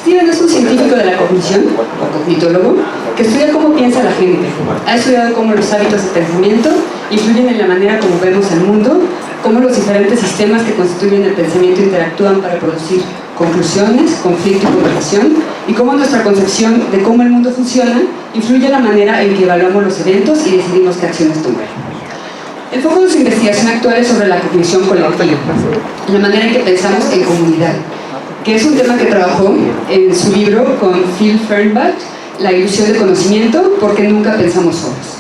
Steven es un científico de la cognición, o cognitólogo, que estudia cómo piensa la gente. Ha estudiado cómo los hábitos de pensamiento influyen en la manera como vemos el mundo, cómo los diferentes sistemas que constituyen el pensamiento interactúan para producir conclusiones, conflicto y conversación, y cómo nuestra concepción de cómo el mundo funciona influye en la manera en que evaluamos los eventos y decidimos qué acciones tomar. El foco de su investigación actual es sobre la cognición colectiva, la manera en que pensamos en comunidad, que es un tema que trabajó en su libro con Phil Fernbach, La ilusión de conocimiento, porque nunca pensamos solos.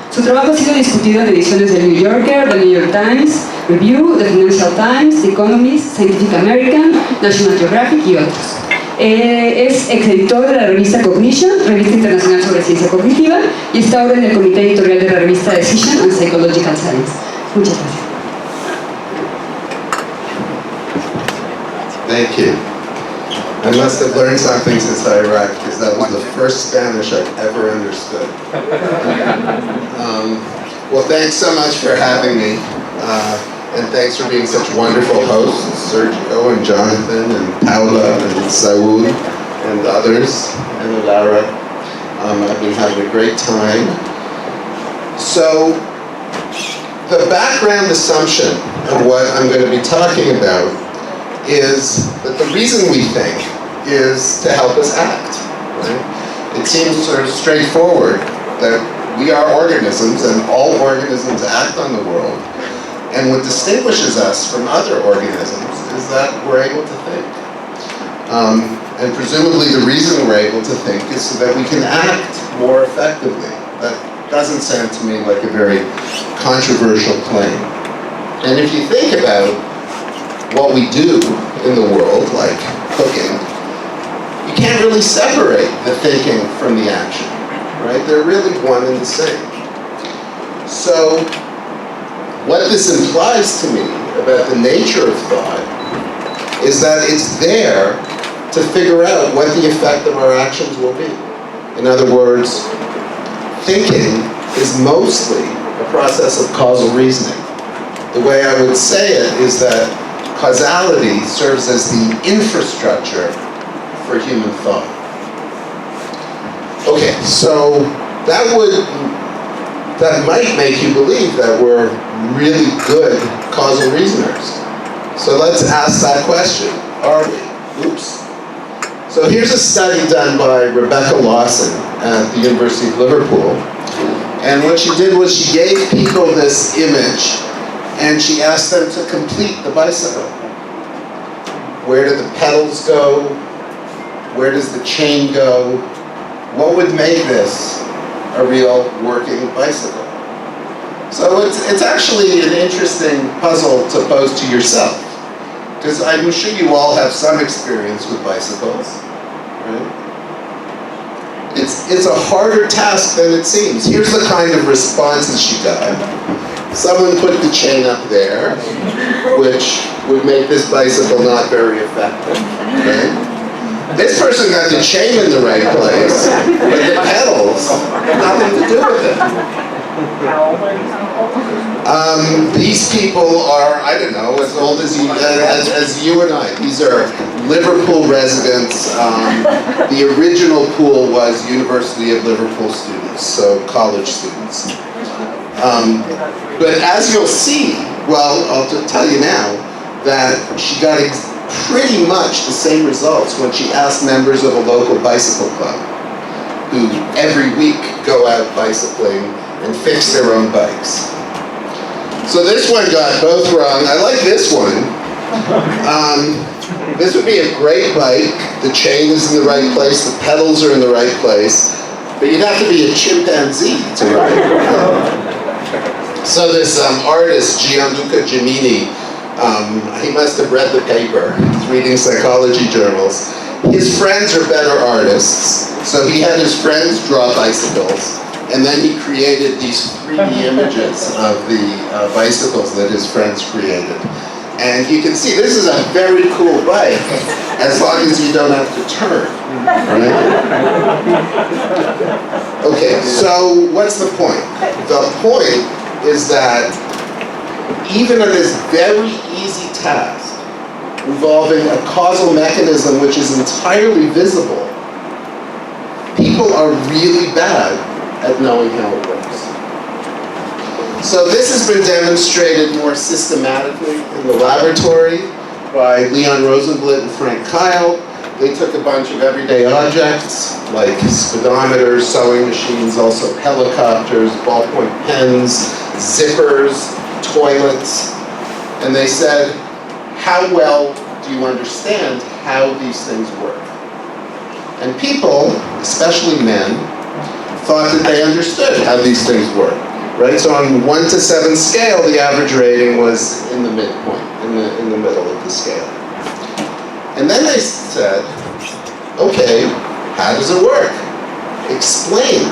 Su trabajo ha sido discutido en ediciones del New Yorker, del New York Times Review, The Financial Times, The Economist, Scientific American, National Geographic y otros. Es exeditor de la revista Cognition, revista internacional sobre ciencia cognitiva, y está ahora en el comité editorial de la revista Decision and Psychological Science. Muchas gracias. Thank you. I must have learned something since I arrived, because that was the first Spanish I've ever understood. Well, thanks so much for having me, and thanks for being such wonderful hosts, Sergio and Jonathan and Paula and Saúl and others, and Lara. I've been having a great time. So, the background assumption of what I'm going to be talking about is that the reason we think is to help us act. Right? It seems sort of straightforward that we are organisms and all organisms act on the world. And what distinguishes us from other organisms is that we're able to think. And presumably the reason we're able to think is so that we can act more effectively. That doesn't sound to me like a very controversial claim. And if you think about what we do in the world, like cooking, you can't really separate the thinking from the action, right? They're really one and the same. So, what this implies to me about the nature of thought is that it's there to figure out what the effect of our actions will be. In other words, thinking is mostly a process of causal reasoning. The way I would say it is that causality serves as the infrastructure for human thought. Okay, so that might make you believe that we're really good causal reasoners. So let's ask that question. Are we? Oops. So here's a study done by Rebecca Lawson at the University of Liverpool. And what she did was she gave people this image and she asked them to complete the bicycle. Where do the pedals go? Where does the chain go? What would make this a real working bicycle? So it's actually an interesting puzzle to pose to yourself, because I'm sure you all have some experience with bicycles, right? It's a harder task than it seems. Here's the kind of responses she got. Someone put the chain up there, which would make this bicycle not very effective, right? This person got the chain in the right place, but the pedals have nothing to do with it. These people are, I don't know, as old as you and I. These are Liverpool residents. The original pool was University of Liverpool students, so college students. But as you'll see, well, I'll just tell you now, that she got pretty much the same results when she asked members of a local bicycle club, who every week go out bicycling and fix their own bikes. So this one got both wrong. I like this one. This would be a great bike. The chain is in the right place, the pedals are in the right place, but you'd have to be a chimpanzee to ride it. So this artist, Gianluca Giannini, he must have read the paper. He's reading psychology journals. His friends are better artists, so he had his friends draw bicycles, and then he created these 3D images of the bicycles that his friends created. And you can see this is a very cool bike, as long as you don't have to turn, right? Okay, so what's the point? The point is that even on this very easy task involving a causal mechanism which is entirely visible, people are really bad at knowing how it works. So this has been demonstrated more systematically in the laboratory by Leon Rosenblit and Frank Kyle. They took a bunch of everyday objects like speedometers, sewing machines, also helicopters, ballpoint pens, zippers, toilets, and they said, how well do you understand how these things work? And people, especially men, thought that they understood how these things work, right? So on 1 to 7 scale, the average rating was in the midpoint, in the middle of the scale. And then they said, okay, how does it work? Explain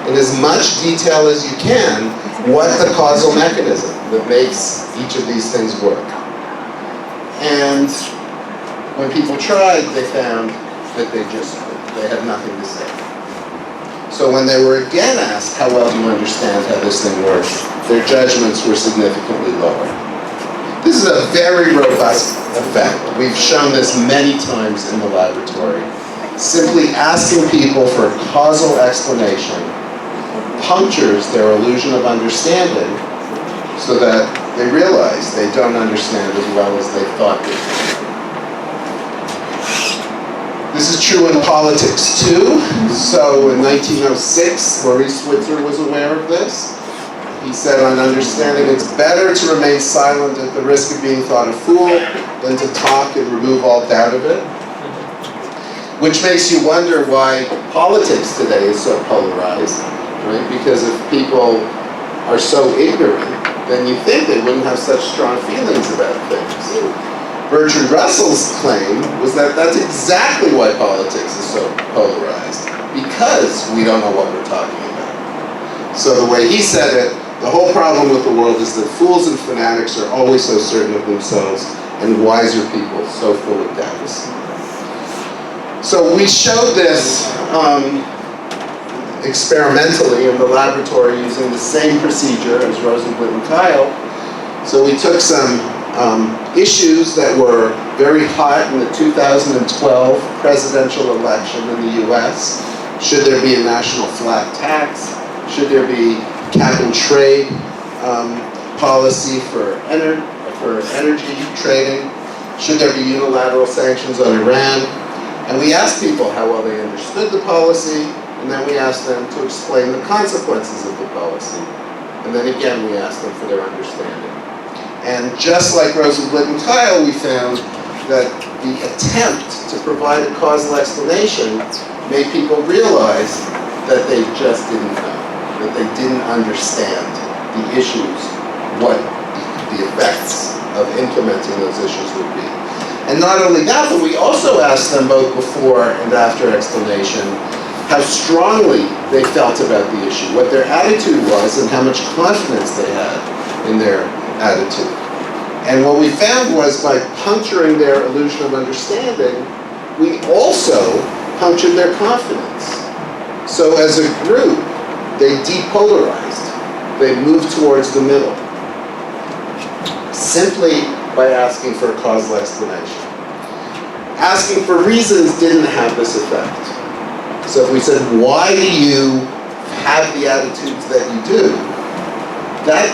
in as much detail as you can what the causal mechanism that makes each of these things work. And when people tried, they found that they had nothing to say. So when they were again asked, how well do you understand how this thing works, their judgments were significantly lower. This is a very robust effect. We've shown this many times in the laboratory. Simply asking people for a causal explanation punctures their illusion of understanding so that they realize they don't understand as well as they thought they did. This is true in politics too. So in 1906, Maurice Switzer was aware of this. He said on understanding, it's better to remain silent at the risk of being thought a fool than to talk and remove all doubt of it. Which makes you wonder why politics today is so polarized, right? Because if people are so ignorant, then you think they wouldn't have such strong feelings about things. Bertrand Russell's claim was that that's exactly why politics is so polarized, because we don't know what we're talking about. So the way he said it, the whole problem with the world is that fools and fanatics are always so certain of themselves, and wiser people so full of doubts. So we showed this experimentally in the laboratory using the same procedure as Rosenblit and Kyle. So we took some issues that were very hot in the 2012 presidential election in the US. Should there be a national flat tax? Should there be cap and trade policy for energy trading? Should there be unilateral sanctions on Iran? And we asked people how well they understood the policy, and then we asked them to explain the consequences of the policy. And then again, we asked them for their understanding. And just like Rosenblit and Kyle, we found that the attempt to provide a causal explanation made people realize that they just didn't know, that they didn't understand the issues, what the effects of implementing those issues would be. And not only that, but we also asked them both before and after explanation how strongly they felt about the issue, what their attitude was, and how much confidence they had in their attitude. And what we found was by puncturing their illusion of understanding, we also punctured their confidence. So as a group, they depolarized. They moved towards the middle, simply by asking for a causal explanation. Asking for reasons didn't have this effect. So if we said, why do you have the attitudes that you do? That,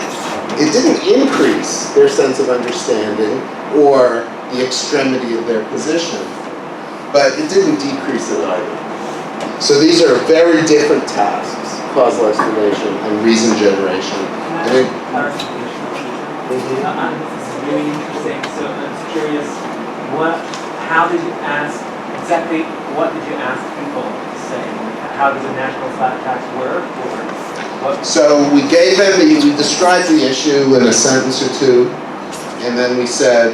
it didn't increase their sense of understanding or the extremity of their position, but it didn't decrease it either. So these are very different tasks, causal explanation and reason generation. And it, This is really interesting, so I'm curious, how did you ask, exactly what did you ask people to say? How does a national flat tax work, or what? So we gave them, we described the issue in a sentence or two, and then we said,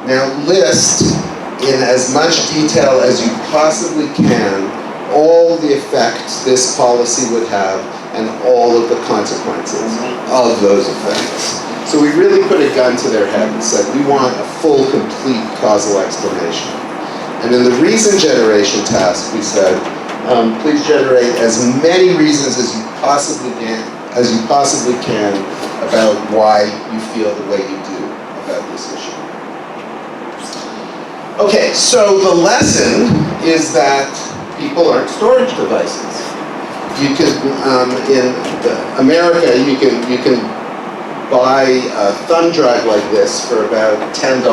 now list in as much detail as you possibly can all the effects this policy would have and all of the consequences of those effects. So we really put a gun to their head and said, we want a full, complete causal explanation. And in the reason generation task, we said, please generate as many reasons as you possibly can about why you feel the way you do about this issue. Okay, so the lesson is that people aren't storage devices. You can, in America, you can buy a thumb drive like this for about $10.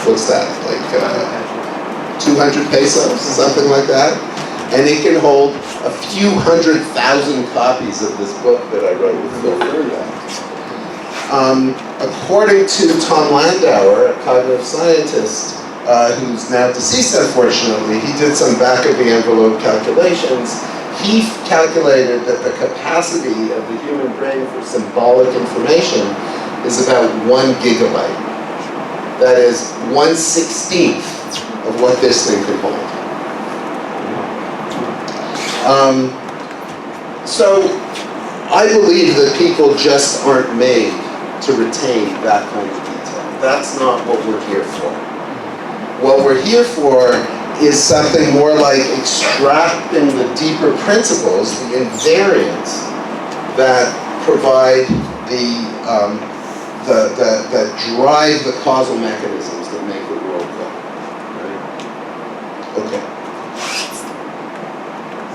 What's that? Like 200 pesos, something like that. And it can hold a few 100,000 copies of this book that I wrote with Phil Fernandez. According to Tom Landauer, a cognitive scientist who's now deceased, unfortunately, he did some back-of-the-envelope calculations. He calculated that the capacity of the human brain for symbolic information is about 1 gigabyte. That is 1/16th of what this thing can hold. So I believe that people just aren't made to retain that kind of detail. That's not what we're here for. What we're here for is something more like extracting the deeper principles, the invariants that provide that drive the causal mechanisms that make the world go. Right? Okay.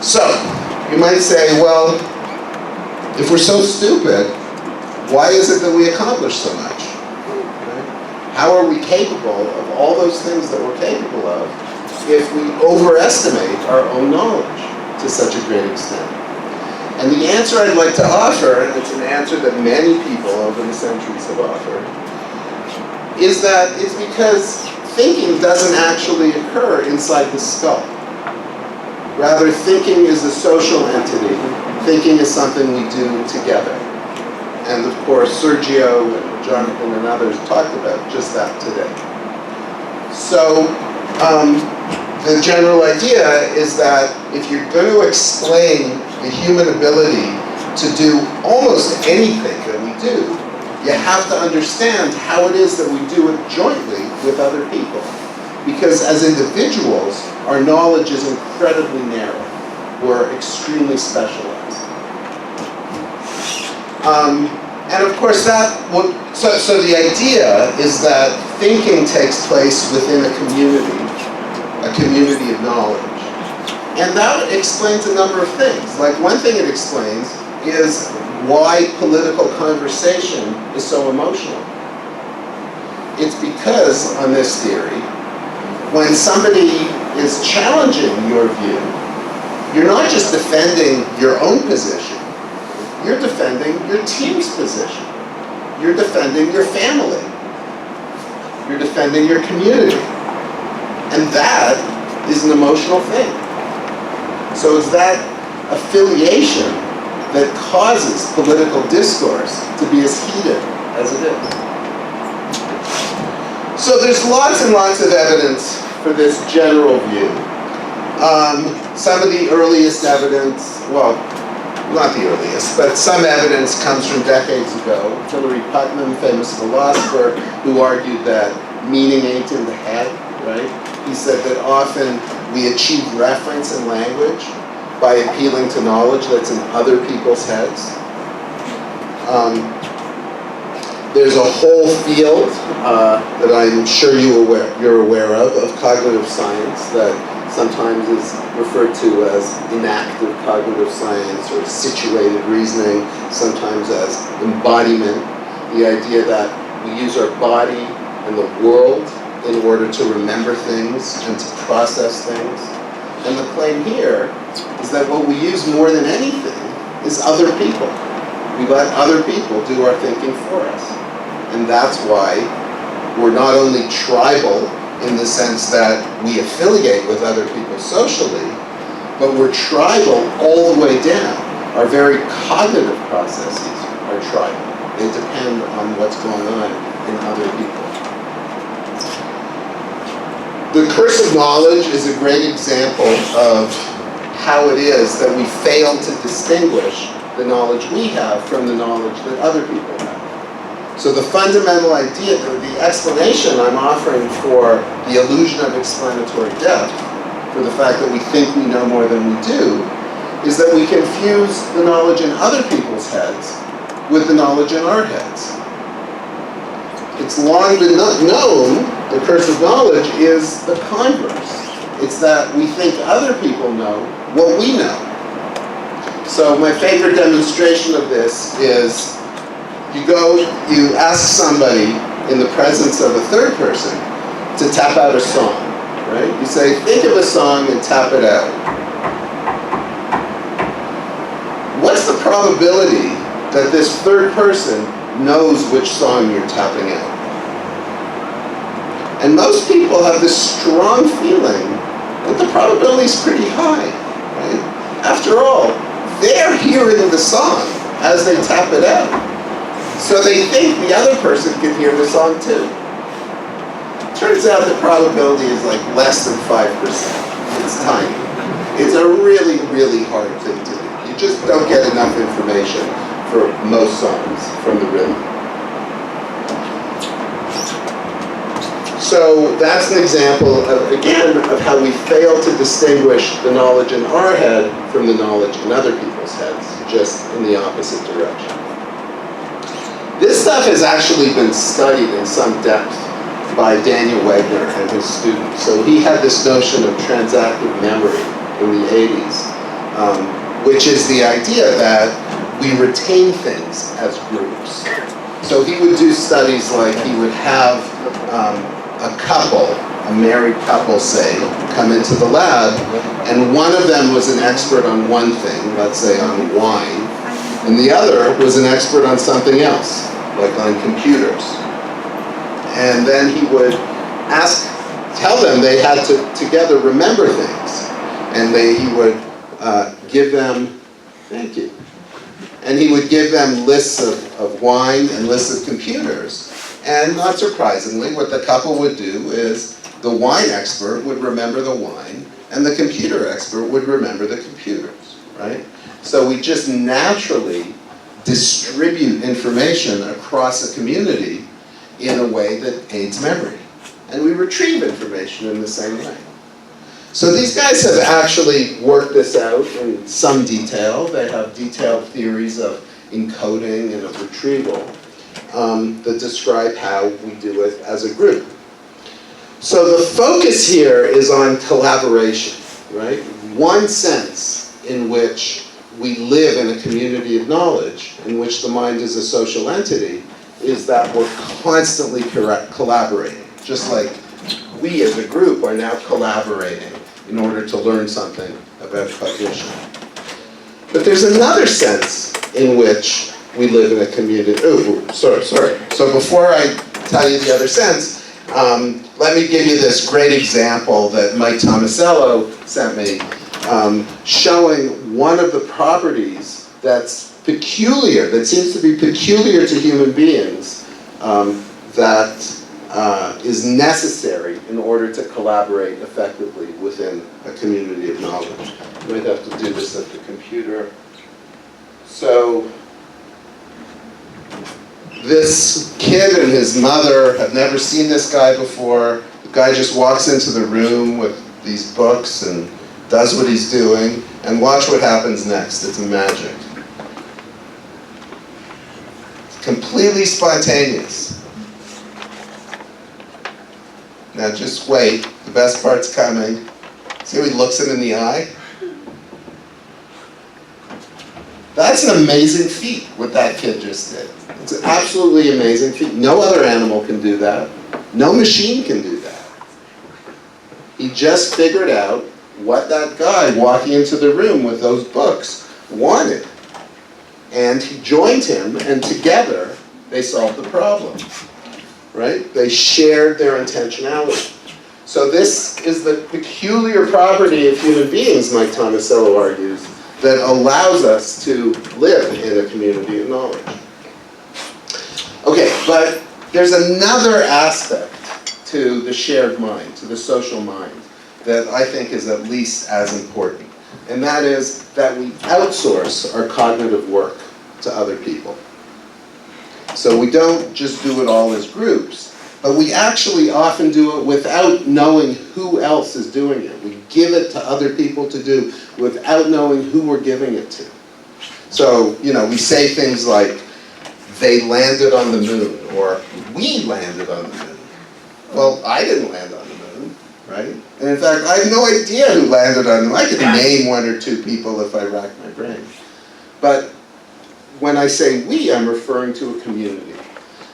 So, you might say, well, if we're so stupid, why is it that we accomplish so much? Right? How are we capable of all those things that we're capable of if we overestimate our own knowledge to such a great extent? And the answer I'd like to offer, and it's an answer that many people over the centuries have offered, is that it's because thinking doesn't actually occur inside the skull. Rather, thinking is a social entity. Thinking is something we do together. And of course, Sergio and Jonathan and others talked about just that today. So, the general idea is that if you're going to explain the human ability to do almost anything that we do, you have to understand how it is that we do it jointly with other people. Because as individuals, our knowledge is incredibly narrow. We're extremely specialized. And of course so the idea is that thinking takes place within a community of knowledge. And that explains a number of things. Like one thing it explains is why political conversation is so emotional. It's because, on this theory, when somebody is challenging your view, you're not just defending your own position, you're defending your team's position. You're defending your family. You're defending your community. And that is an emotional thing. So it's that affiliation that causes political discourse to be as heated as it is. So there's lots and lots of evidence for this general view. Some of the earliest evidence, well, not the earliest, but some evidence comes from decades ago. Hilary Putnam, famous philosopher, who argued that meaning ain't in the head, right? He said that often we achieve reference in language by appealing to knowledge that's in other people's heads. There's a whole field that I'm sure you're aware of cognitive science that sometimes is referred to as inactive cognitive science or situated reasoning, sometimes as embodiment, the idea that we use our body and the world in order to remember things and to process things. And the claim here is that what we use more than anything is other people. We let other people do our thinking for us. And that's why we're not only tribal in the sense that we affiliate with other people socially, but we're tribal all the way down. Our very cognitive processes are tribal. They depend on what's going on in other people. The curse of knowledge is a great example of how it is that we fail to distinguish the knowledge we have from the knowledge that other people have. So the fundamental idea, the explanation I'm offering for the illusion of explanatory depth, for the fact that we think we know more than we do, is that we confuse the knowledge in other people's heads with the knowledge in our heads. It's long been known The curse of knowledge is the converse. It's that we think other people know what we know. So my favorite demonstration of this is you ask somebody in the presence of a third person to tap out a song, right? You say, think of a song and tap it out. What's the probability that this third person knows which song you're tapping out? And most people have this strong feeling that the probability is pretty high, right? After all, they're hearing the song as they tap it out. So they think the other person can hear the song too. Turns out the probability is like less than 5%. It's tiny. It's a really, really hard thing to do. You just don't get enough information for most songs from the rhythm. So that's an example, again, of how we fail to distinguish the knowledge in our head from the knowledge in other people's heads, just in the opposite direction. This stuff has actually been studied in some depth by Daniel Wegner and his students. So he had this notion of transactive memory in the 80s, which is the idea that we retain things as groups. So he would do studies like he would have a couple, a married couple, say, come into the lab, and one of them was an expert on one thing, let's say on wine, and the other was an expert on something else, like on computers. And then he would tell them they had to together remember things, and he would give them, thank you, and he would give them lists of wine and lists of computers. And not surprisingly, what the couple would do is the wine expert would remember the wine, and the computer expert would remember the computers, right? So we just naturally distribute information across a community in a way that aids memory. And we retrieve information in the same way. So these guys have actually worked this out in some detail. They have detailed theories of encoding and of retrieval that describe how we do it as a group. So the focus here is on collaboration, right? One sense in which we live in a community of knowledge, in which the mind is a social entity, is that we're constantly collaborating. Just like we as a group are now collaborating in order to learn something about cognition. But there's another sense in which we live in a community. Oh, sorry. So before I tell you the other sense, let me give you this great example that Mike Tomasello sent me, showing one of the properties that's peculiar, that seems to be peculiar to human beings, that is necessary in order to collaborate effectively within a community of knowledge. You might have to do this at the computer. So, this kid and his mother have never seen this guy before. The guy just walks into the room with these books and does what he's doing, and watch what happens next. It's magic. It's completely spontaneous. Now just wait, the best part's coming. See how he looks him in the eye? That's an amazing feat, what that kid just did. It's an absolutely amazing feat. No other animal can do that. No machine can do that. He just figured out what that guy walking into the room with those books wanted. And he joined him, and together they solved the problem. Right? They shared their intentionality. So this is the peculiar property of human beings, Mike Tomasello argues, that allows us to live in a community of knowledge. Okay, but there's another aspect to the shared mind, to the social mind, that I think is at least as important. And that is that we outsource our cognitive work to other people. So we don't just do it all as groups, but we actually often do it without knowing who else is doing it. We give it to other people to do without knowing who we're giving it to. So, we say things like, they landed on the moon, or we landed on the moon. Well, I didn't land on the moon, right? And in fact, I have no idea who landed on the moon. I could name one or two people if I racked my brain. But when I say we, I'm referring to a community.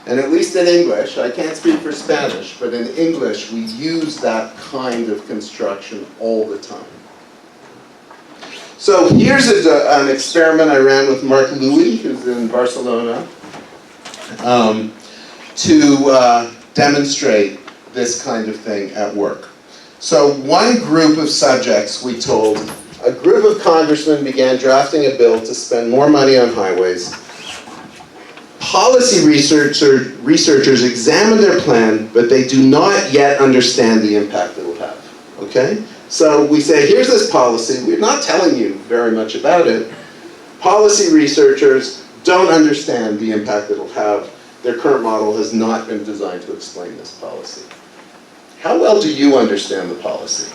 And at least in English, I can't speak for Spanish, but in English, we use that kind of construction all the time. So here's an experiment I ran with Mark Louis, who's in Barcelona, to demonstrate this kind of thing at work. So one group of subjects, we told, a group of congressmen began drafting a bill to spend more money on highways. Policy researchers examine their plan, but they do not yet understand the impact it will have, okay? So we say, here's this policy. We're not telling you very much about it. Policy researchers don't understand the impact it will have. Their current model has not been designed to explain this policy. How well do you understand the policy?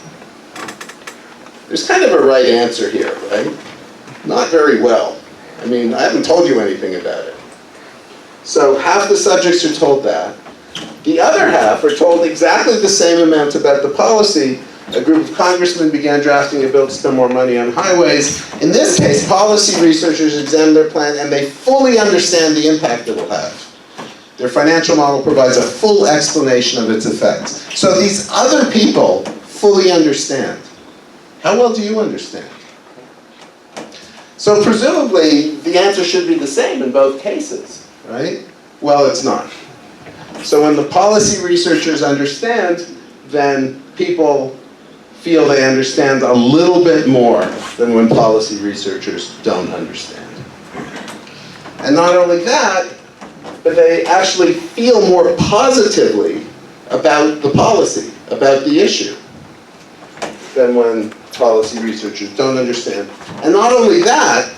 There's kind of a right answer here, right? Not very well. I mean, I haven't told you anything about it. So half the subjects are told that. The other half are told exactly the same amount about the policy. A group of congressmen began drafting a bill to spend more money on highways. In this case, policy researchers examine their plan and they fully understand the impact it will have. Their financial model provides a full explanation of its effects. So these other people fully understand. How well do you understand? So presumably, the answer should be the same in both cases, right? Well, it's not. So when the policy researchers understand, then people feel they understand a little bit more than when policy researchers don't understand. And not only that, but they actually feel more positively about the policy, about the issue, than when policy researchers don't understand. And not only that,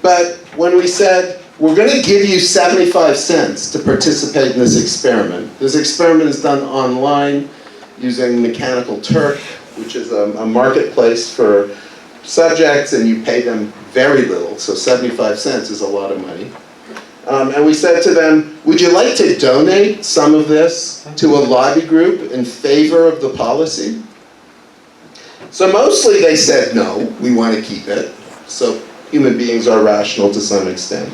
but when we said, we're going to give you 75 cents to participate in this experiment. This experiment is done online using Mechanical Turk, which is a marketplace for subjects, and you pay them very little, so 75 cents is a lot of money. And we said to them, would you like to donate some of this to a lobby group in favor of the policy? So mostly they said, no, we want to keep it. So human beings are rational to some extent.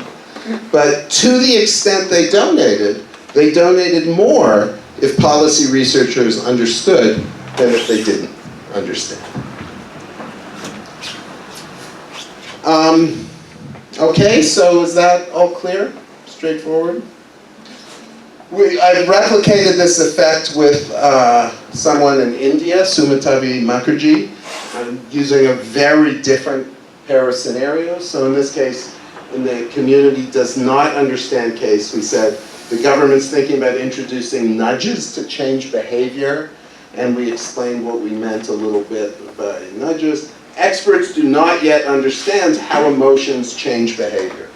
But to the extent they donated more if policy researchers understood than if they didn't understand. Okay, so is that all clear? Straightforward? I've replicated this effect with someone in India, Sumitavi Mukherjee, using a very different pair of scenarios. So in this case, in the community does not understand case, we said the government's thinking about introducing nudges to change behavior, and we explained what we meant a little bit by nudges. Experts do not yet understand how emotions change behavior.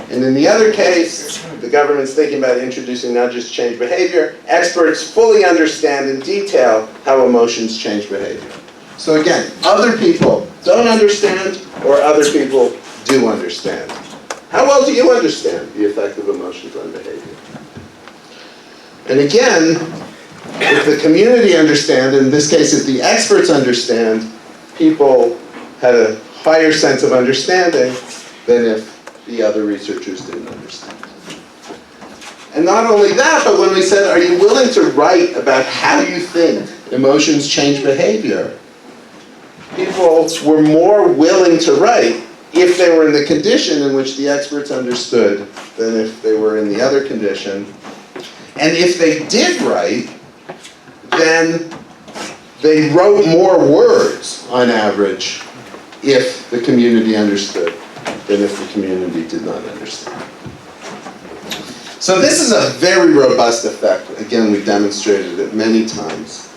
And in the other case, the government's thinking about introducing nudges to change behavior. Experts fully understand in detail how emotions change behavior. So again, other people don't understand, or other people do understand. How well do you understand the effect of emotions on behavior? And again, if the community understands, in this case, if the experts understand, people had a higher sense of understanding than if the other researchers didn't understand. And not only that, but when we said, are you willing to write about how you think emotions change behavior? People were more willing to write if they were in the condition in which the experts understood than if they were in the other condition. And if they did write, then they wrote more words on average if the community understood than if the community did not understand. So this is a very robust effect. Again, we've demonstrated it many times.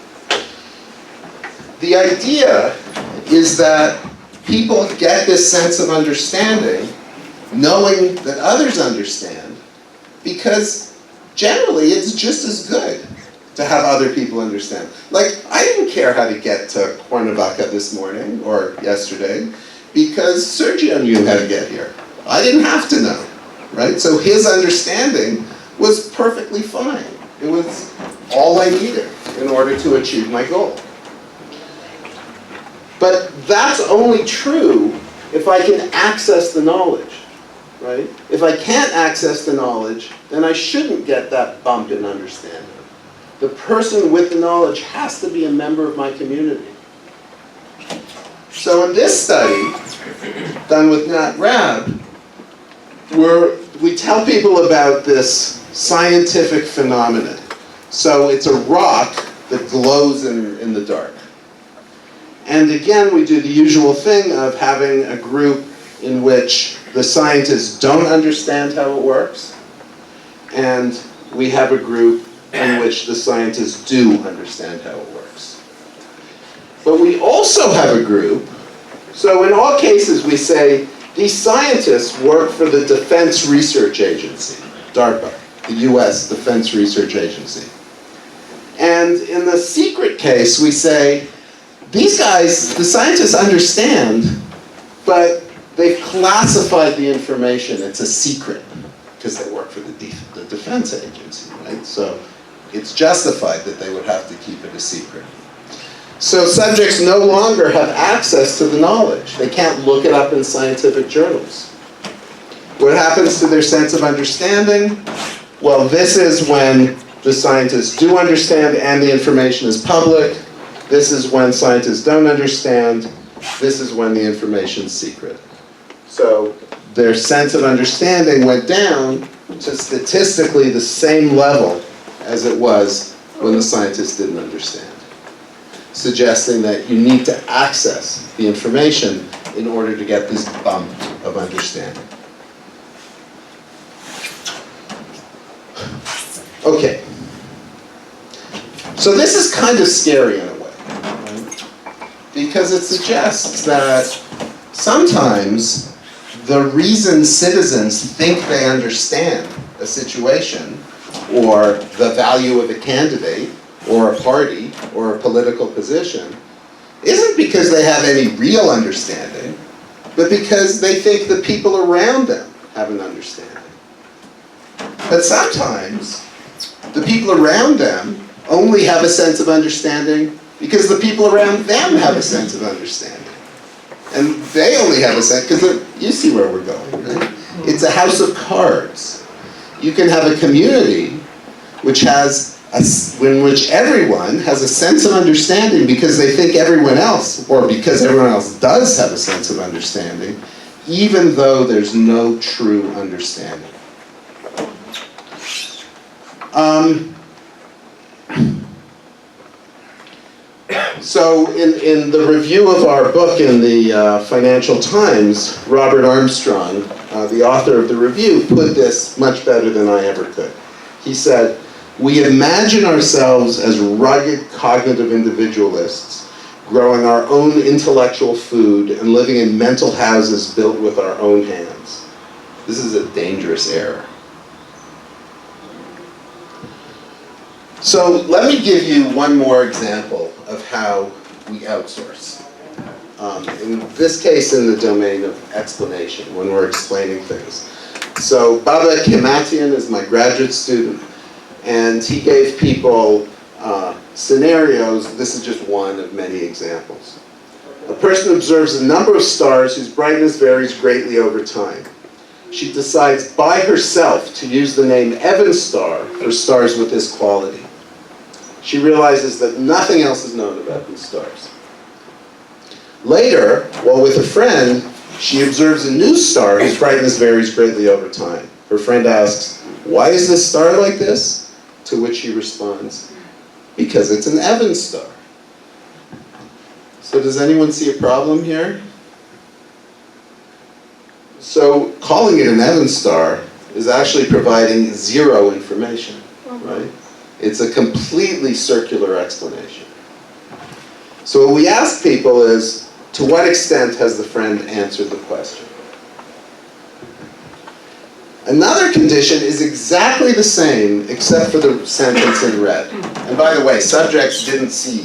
The idea is that people get this sense of understanding, knowing that others understand, because generally it's just as good to have other people understand. Like, I didn't care how to get to Cuernavaca this morning or yesterday because Sergio knew how to get here. I didn't have to know, right? So his understanding was perfectly fine. It was all I needed in order to achieve my goal. But that's only true if I can access the knowledge, right? If I can't access the knowledge, then I shouldn't get that bump in understanding. The person with the knowledge has to be a member of my community. So in this study, done with Nat Rabb, we tell people about this scientific phenomenon. So it's a rock that glows in the dark. And again, we do the usual thing of having a group in which the scientists don't understand how it works, and we have a group in which the scientists do understand how it works. But we also have a group, so in all cases we say, these scientists work for the Defense Research Agency, DARPA, the US Defense Research Agency. And in the secret case, we say, these guys, the scientists understand, but they've classified the information. It's a secret, because they work for the Defense Agency, right? So it's justified that they would have to keep it a secret. So subjects no longer have access to the knowledge. They can't look it up in scientific journals. What happens to their sense of understanding? Well, this is when the scientists do understand and the information is public. This is when scientists don't understand. This is when the information is secret. So their sense of understanding went down to statistically the same level as it was when the scientists didn't understand, suggesting that you need to access the information in order to get this bump of understanding. Okay. So this is kind of scary in a way, right? Because it suggests that sometimes the reason citizens think they understand a situation or the value of a candidate or a party or a political position isn't because they have any real understanding, but because they think the people around them have an understanding. But sometimes the people around them only have a sense of understanding because the people around them have a sense of understanding. And they only have a sense, because you see where we're going, right? It's a house of cards. You can have a community which in which everyone has a sense of understanding because they think everyone else, or because everyone else does have a sense of understanding, even though there's no true understanding. So in the review of our book in the Financial Times, Robert Armstrong, the author of the review, put this much better than I ever could. He said, "We imagine ourselves as rugged cognitive individualists, growing our own intellectual food and living in mental houses built with our own hands. This is a dangerous error." So let me give you one more example of how we outsource. In this case, in the domain of explanation, when we're explaining things. So Baba Kematian is my graduate student, and he gave people scenarios. This is just one of many examples. A person observes a number of stars whose brightness varies greatly over time. She decides by herself to use the name Evan star for stars with this quality. She realizes that nothing else is known about these stars. Later, while with a friend, she observes a new star whose brightness varies greatly over time. Her friend asks, "Why is this star like this?" To which she responds, "Because it's an Evan star." So does anyone see a problem here? So calling it an Evan star is actually providing zero information, right? It's a completely circular explanation. So what we ask people is, to what extent has the friend answered the question? Another condition is exactly the same, except for the sentence in red. And by the way, subjects didn't see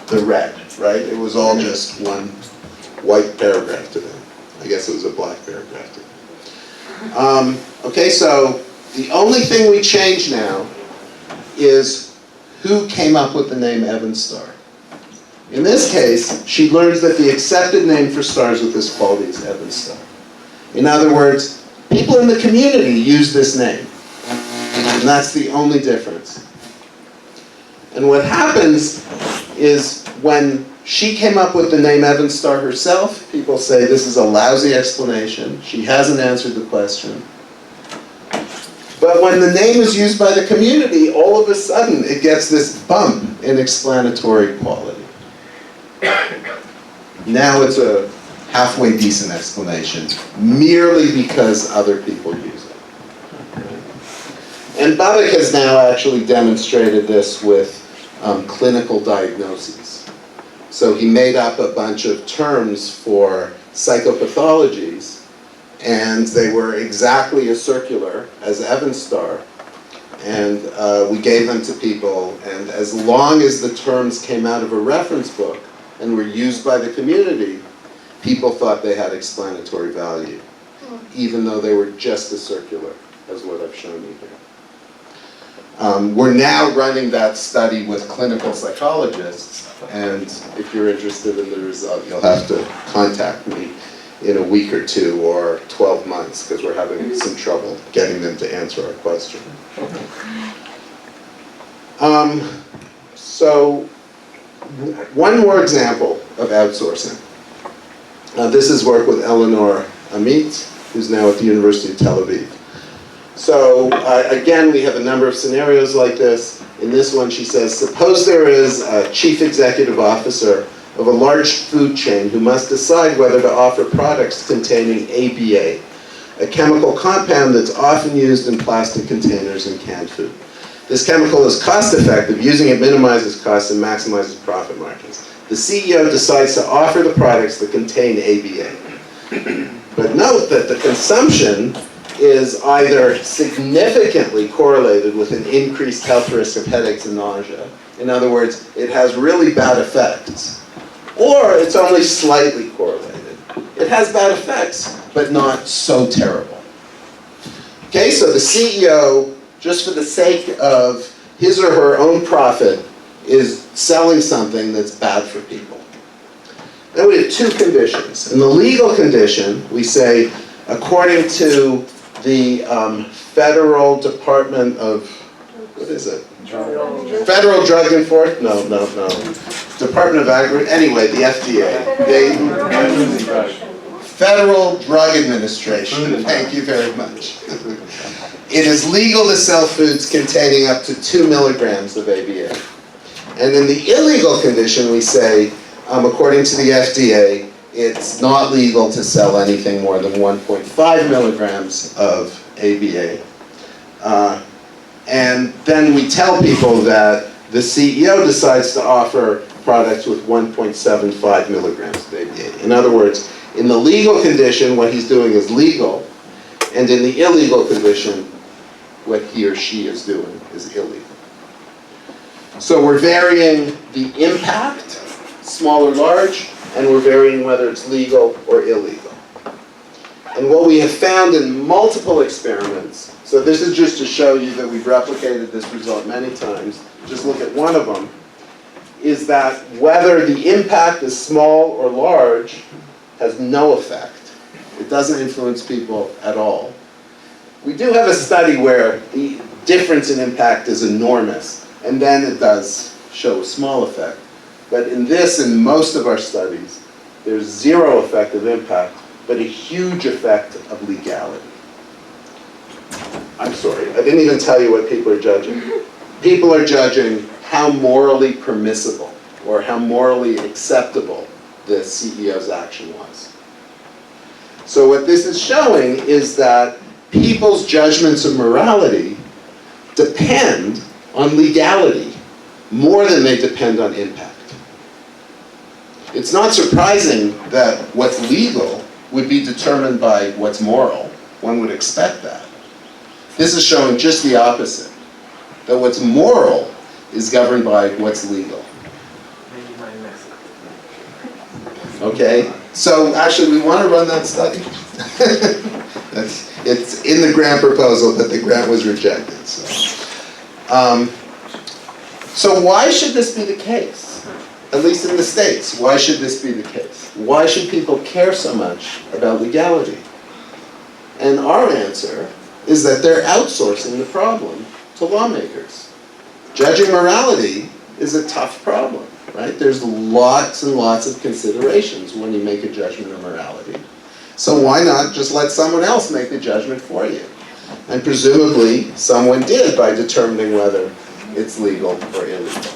the red, right? It was all just one white paragraph to them. I guess it was a black paragraph to them. Okay, so the only thing we change now is who came up with the name Evanstar. In this case, she learns that the accepted name for stars with this quality is Evanstar. In other words, people in the community use this name. And that's the only difference. And what happens is when she came up with the name Evanstar herself, people say this is a lousy explanation. She hasn't answered the question. But when the name is used by the community, all of a sudden it gets this bump in explanatory quality. Now it's a halfway decent explanation, merely because other people use it. And Babak has now actually demonstrated this with clinical diagnoses. So he made up a bunch of terms for psychopathologies, and they were exactly as circular as Evanstar. And we gave them to people, and as long as the terms came out of a reference book and were used by the community, people thought they had explanatory value, even though they were just as circular as what I've shown you here. We're now running that study with clinical psychologists, and if you're interested in the result, you'll have to contact me in a week or two or 12 months, because we're having some trouble getting them to answer our question. So, one more example of outsourcing. This is work with Eleanor Amit, who's now at the University of Tel Aviv. So, again, we have a number of scenarios like this. In this one, she says, suppose there is a chief executive officer of a large food chain who must decide whether to offer products containing ABA, a chemical compound that's often used in plastic containers and canned food. This chemical is cost-effective. Using it minimizes costs and maximizes profit margins. The CEO decides to offer the products that contain ABA. But note that the consumption is either significantly correlated with an increased health risk of headaches and nausea. In other words, it has really bad effects. Or it's only slightly correlated. It has bad effects, but not so terrible. Okay, so the CEO, just for the sake of his or her own profit, is selling something that's bad for people. Then we have two conditions. In the legal condition, we say, according to the Federal Department of, what is it? Federal Drug Enforcement? No. Department of Agriculture, anyway, the FDA. Federal Drug Administration, thank you very much. It is legal to sell foods containing up to 2 milligrams of ABA. And in the illegal condition, we say, according to the FDA, it's not legal to sell anything more than 1.5 milligrams of ABA. And then we tell people that the CEO decides to offer products with 1.75 milligrams of ABA. In other words, in the legal condition, what he's doing is legal, and in the illegal condition, what he or she is doing is illegal. So we're varying the impact, small or large, and we're varying whether it's legal or illegal. And what we have found in multiple experiments, so this is just to show you that we've replicated this result many times, just look at one of them, is that whether the impact is small or large has no effect. It doesn't influence people at all. We do have a study where the difference in impact is enormous, and then it does show a small effect. But in this and most of our studies, there's zero effect of impact, but a huge effect of legality. I'm sorry, I didn't even tell you what people are judging. People are judging how morally permissible or how morally acceptable the CEO's action was. So what this is showing is that people's judgments of morality depend on legality more than they depend on impact. It's not surprising that what's legal would be determined by what's moral. One would expect that. This is showing just the opposite, that what's moral is governed by what's legal. Okay, so actually we want to run that study. It's in the grant proposal, but the grant was rejected. So. So why should this be the case? At least in the States, why should this be the case? Why should people care so much about legality? And our answer is that they're outsourcing the problem to lawmakers. Judging morality is a tough problem, right? There's lots and lots of considerations when you make a judgment of morality. So why not just let someone else make the judgment for you? And presumably, someone did by determining whether it's legal or illegal.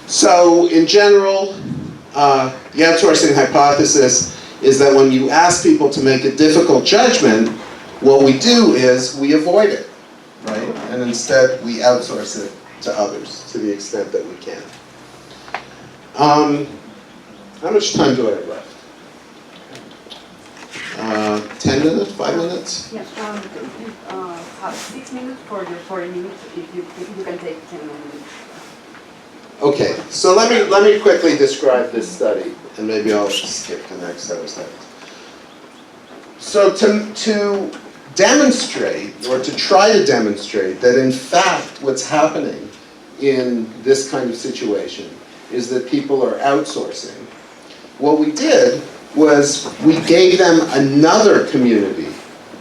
So in general, the outsourcing hypothesis is that when you ask people to make a difficult judgment, what we do is we avoid it, right? And instead we outsource it to others to the extent that we can. How much time do I have left? 10 minutes, 5 minutes? Yes, have 6 minutes for your 40 minutes, if you can take 10 minutes. Okay, so let me quickly describe this study, and maybe I'll skip the next set of slides. So to demonstrate, or to try to demonstrate, that in fact what's happening in this kind of situation is that people are outsourcing, what we did was we gave them another community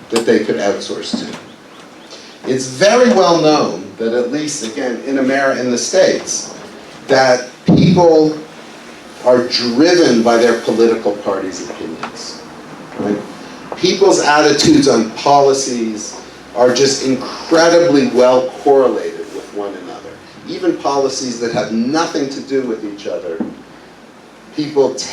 that they could outsource to. It's very well known that, at least again in America, in the States, that people are driven by their political party's opinions, right? People's attitudes on policies are just incredibly well correlated with one another. Even policies that have nothing to do with each other, people's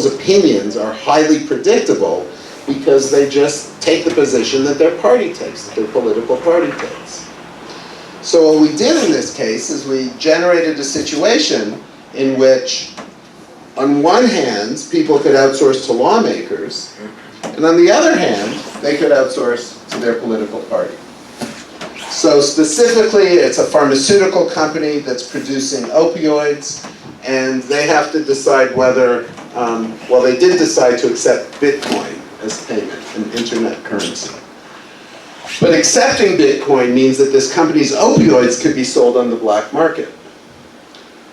opinions are highly predictable because they just take the position that their party takes, that their political party takes. So what we did in this case is we generated a situation in which, on one hand, people could outsource to lawmakers, and on the other hand, they could outsource to their political party. So specifically, it's a pharmaceutical company that's producing opioids, and they have to decide whether, well, they did decide to accept Bitcoin as payment, an internet currency. But accepting Bitcoin means that this company's opioids could be sold on the black market.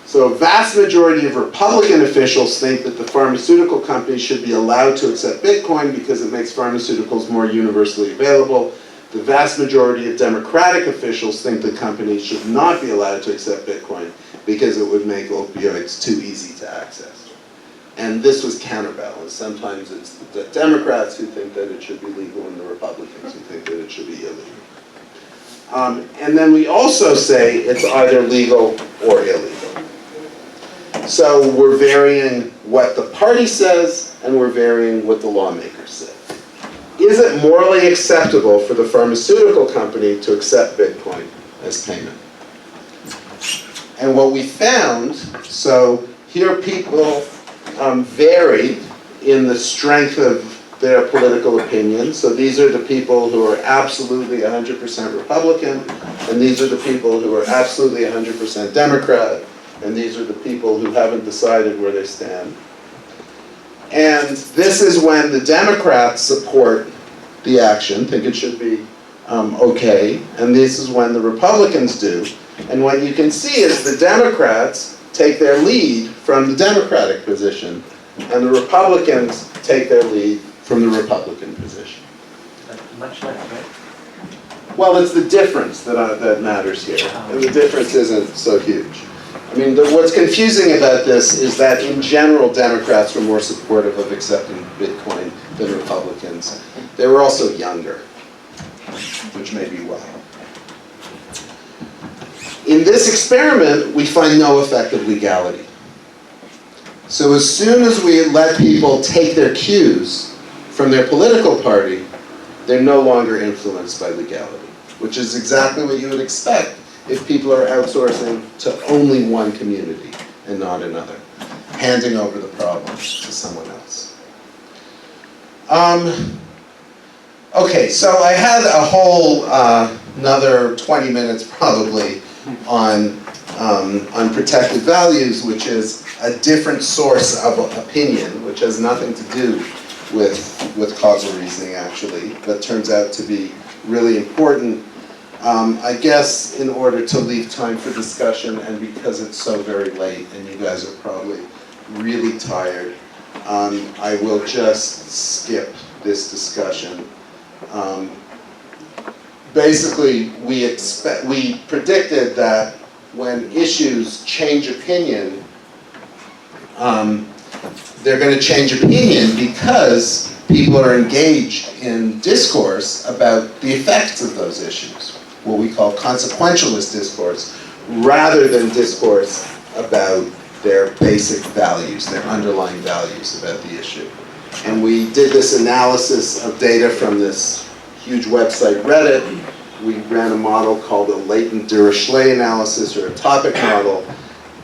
So a vast majority of Republican officials think that the pharmaceutical companies should be allowed to accept Bitcoin because it makes pharmaceuticals more universally available. The vast majority of Democratic officials think the companies should not be allowed to accept Bitcoin because it would make opioids too easy to access. And this was counterbalanced. Sometimes it's the Democrats who think that it should be legal and the Republicans who think that it should be illegal. And then we also say it's either legal or illegal. So we're varying what the party says and we're varying what the lawmakers say. Is it morally acceptable for the pharmaceutical company to accept Bitcoin as payment? And what we found, so here people varied in the strength of their political opinion. So these are the people who are absolutely 100% Republican, and these are the people who are absolutely 100% Democrat, and these are the people who haven't decided where they stand. And this is when the Democrats support the action, think it should be okay, and this is when the Republicans do. And what you can see is the Democrats take their lead from the Democratic position, and the Republicans take their lead from the Republican position. Much less, right? Well, it's the difference that matters here, and the difference isn't so huge. I mean, what's confusing about this is that in general, Democrats were more supportive of accepting Bitcoin than Republicans. They were also younger, which may be why. In this experiment, we find no effect of legality. So as soon as we let people take their cues from their political party, they're no longer influenced by legality, which is exactly what you would expect if people are outsourcing to only one community and not another, handing over the problem to someone else. Okay, so I had a whole another 20 minutes probably on protected values, which is a different source of opinion, which has nothing to do with causal reasoning actually, but turns out to be really important I guess in order to leave time for discussion, and because it's so very late and you guys are probably really tired, I will just skip this discussion. Basically, we predicted that when issues change opinion, they're going to change opinion because people are engaged in discourse about the effects of those issues, what we call consequentialist discourse, rather than discourse about their basic values, their underlying values about the issue. And we did this analysis of data from this huge website, Reddit. We ran a model called a latent Dirichlet analysis, or a topic model.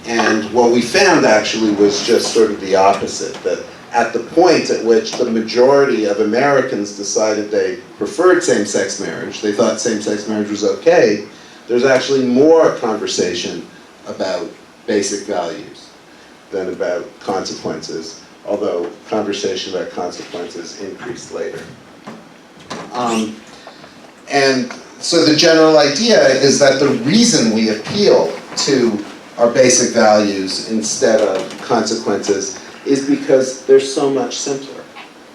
And what we found actually was just sort of the opposite, that at the point at which the majority of Americans decided they preferred same-sex marriage, they thought same-sex marriage was okay, there's actually more conversation about basic values than about consequences, although conversation about consequences increased later. And so the general idea is that the reason we appeal to our basic values instead of consequences is because they're so much simpler,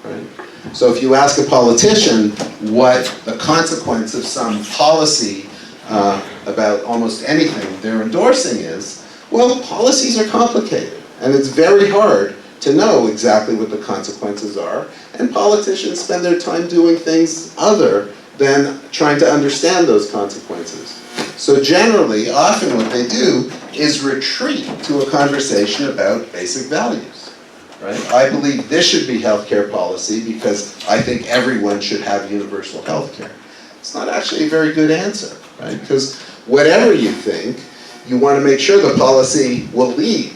right? So if you ask a politician what the consequence of some policy about almost anything they're endorsing is, well, policies are complicated, and it's very hard to know exactly what the consequences are, and politicians spend their time doing things other than trying to understand those consequences. So generally, often what they do is retreat to a conversation about basic values, right? I believe this should be healthcare policy because I think everyone should have universal healthcare. It's not actually a very good answer, right? Because whatever you think, you want to make sure the policy will lead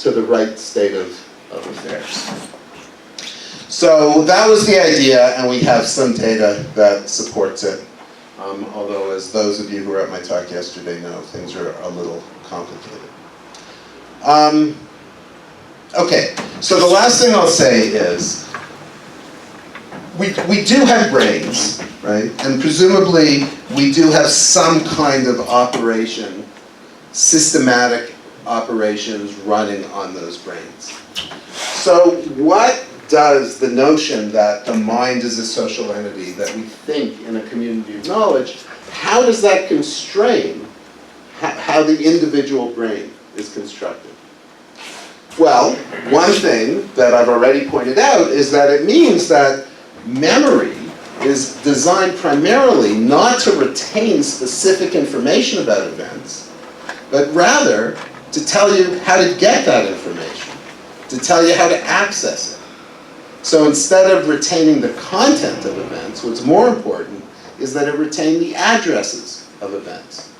to the right state of affairs. So that was the idea, and we have some data that supports it. Although, as those of you who were at my talk yesterday know, things are a little complicated. Okay, so the last thing I'll say is, we do have brains, right? And presumably, we do have some kind of operation, systematic operations running on those brains. So what does the notion that the mind is a social entity, that we think in a community of knowledge, how does that constrain how the individual brain is constructed? Well, one thing that I've already pointed out is that it means that memory is designed primarily not to retain specific information about events, but rather to tell you how to get that information, to tell you how to access it. So instead of retaining the content of events, what's more important is that it retain the addresses of events.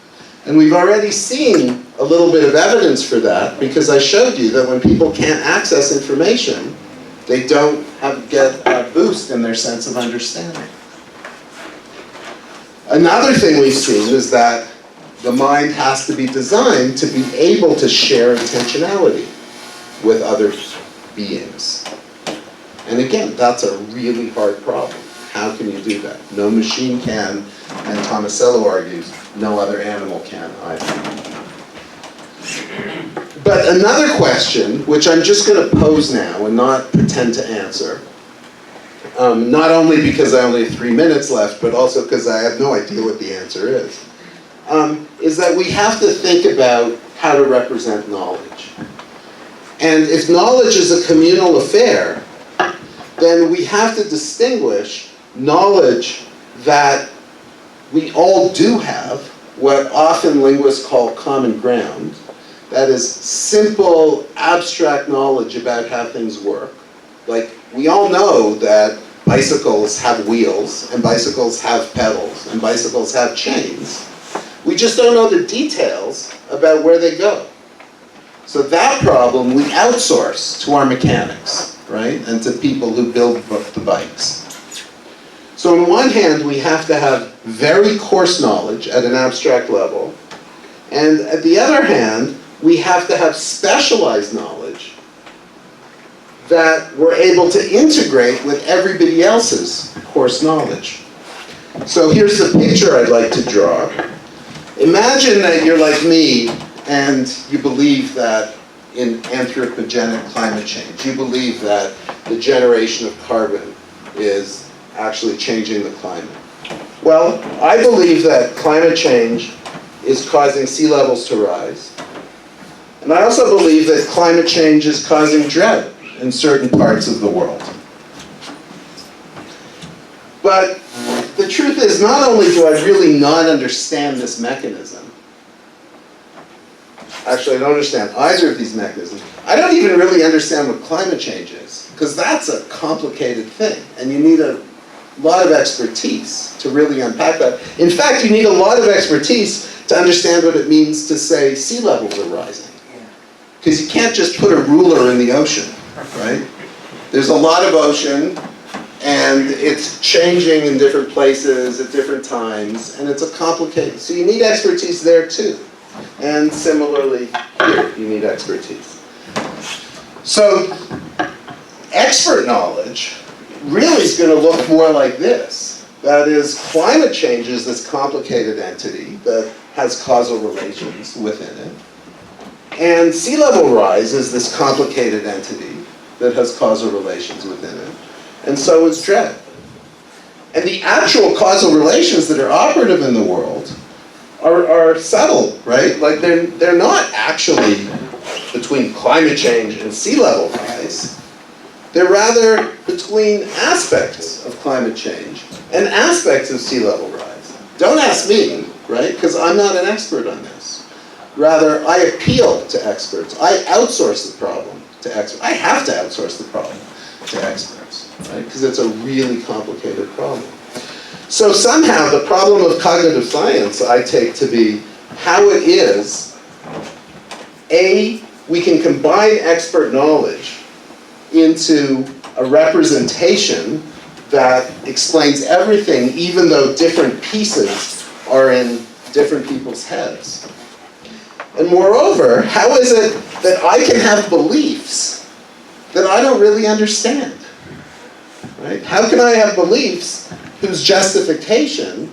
And we've already seen a little bit of evidence for that, because I showed you that when people can't access information, they don't get a boost in their sense of understanding. Another thing we've seen is that the mind has to be designed to be able to share intentionality with other beings. And again, that's a really hard problem. How can you do that? No machine can, and Tomasello argues, no other animal can either. But another question, which I'm just going to pose now and not pretend to answer, not only because I only have 3 minutes left, but also because I have no idea what the answer is that we have to think about how to represent knowledge. And if knowledge is a communal affair, then we have to distinguish knowledge that we all do have, what often linguists call common ground, that is simple, abstract knowledge about how things work. Like, we all know that bicycles have wheels, and bicycles have pedals, and bicycles have chains. We just don't know the details about where they go. So that problem we outsource to our mechanics, right? And to people who build the bikes. So on one hand, we have to have very coarse knowledge at an abstract level. And at the other hand, we have to have specialized knowledge that we're able to integrate with everybody else's coarse knowledge. So here's the picture I'd like to draw. Imagine that you're like me and you believe that in anthropogenic climate change. You believe that the generation of carbon is actually changing the climate. Well, I believe that climate change is causing sea levels to rise. And I also believe that climate change is causing drought in certain parts of the world. But the truth is, not only do I really not understand this mechanism, actually I don't understand either of these mechanisms, I don't even really understand what climate change is, because that's a complicated thing, and you need a lot of expertise to really unpack that. In fact, you need a lot of expertise to understand what it means to say sea levels are rising. Because you can't just put a ruler in the ocean, right? There's a lot of ocean, and it's changing in different places at different times, and it's a complicated, so you need expertise there too. And similarly, here, you need expertise. So, expert knowledge really is going to look more like this. That is, climate change is this complicated entity that has causal relations within it. And sea level rise is this complicated entity that has causal relations within it. And so is drought. And the actual causal relations that are operative in the world are subtle, right? Like they're not actually between climate change and sea level rise. They're rather between aspects of climate change and aspects of sea level rise. Don't ask me, right? Because I'm not an expert on this. Rather, I appeal to experts. I outsource the problem to experts. I have to outsource the problem to experts, right? Because it's a really complicated problem. So somehow the problem of cognitive science I take to be how it is, A, we can combine expert knowledge into a representation that explains everything, even though different pieces are in different people's heads. And moreover, how is it that I can have beliefs that I don't really understand? Right? How can I have beliefs whose justification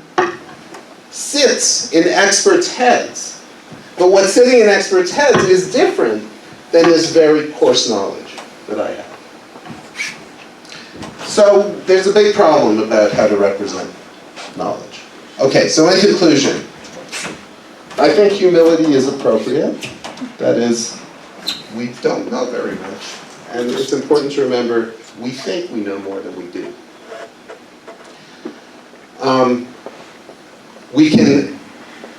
sits in experts' heads? But what's sitting in experts' heads is different than this very coarse knowledge that I have. So there's a big problem about how to represent knowledge. Okay, so in conclusion, I think humility is appropriate. That is, we don't know very much. And it's important to remember, we think we know more than we do. We can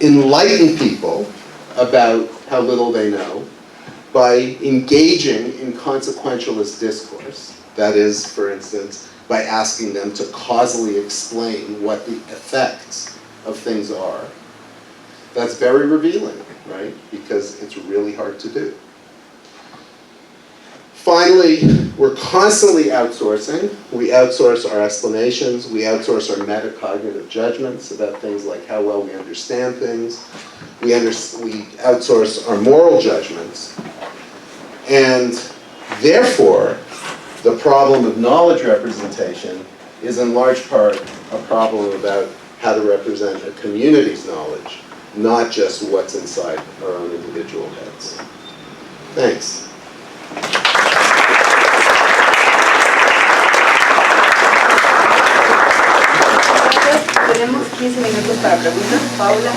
enlighten people about how little they know by engaging in consequentialist discourse. That is, for instance, by asking them to causally explain what the effects of things are. That's very revealing, right? Because it's really hard to do. Finally, we're constantly outsourcing. We outsource our explanations. We outsource our metacognitive judgments about things like how well we understand things. We outsource our moral judgments. And therefore, the problem of knowledge representation is in large part a problem about how to represent a community's knowledge, not just what's inside our own individual heads. Thanks. Tenemos 15 minutos para preguntas. Paula.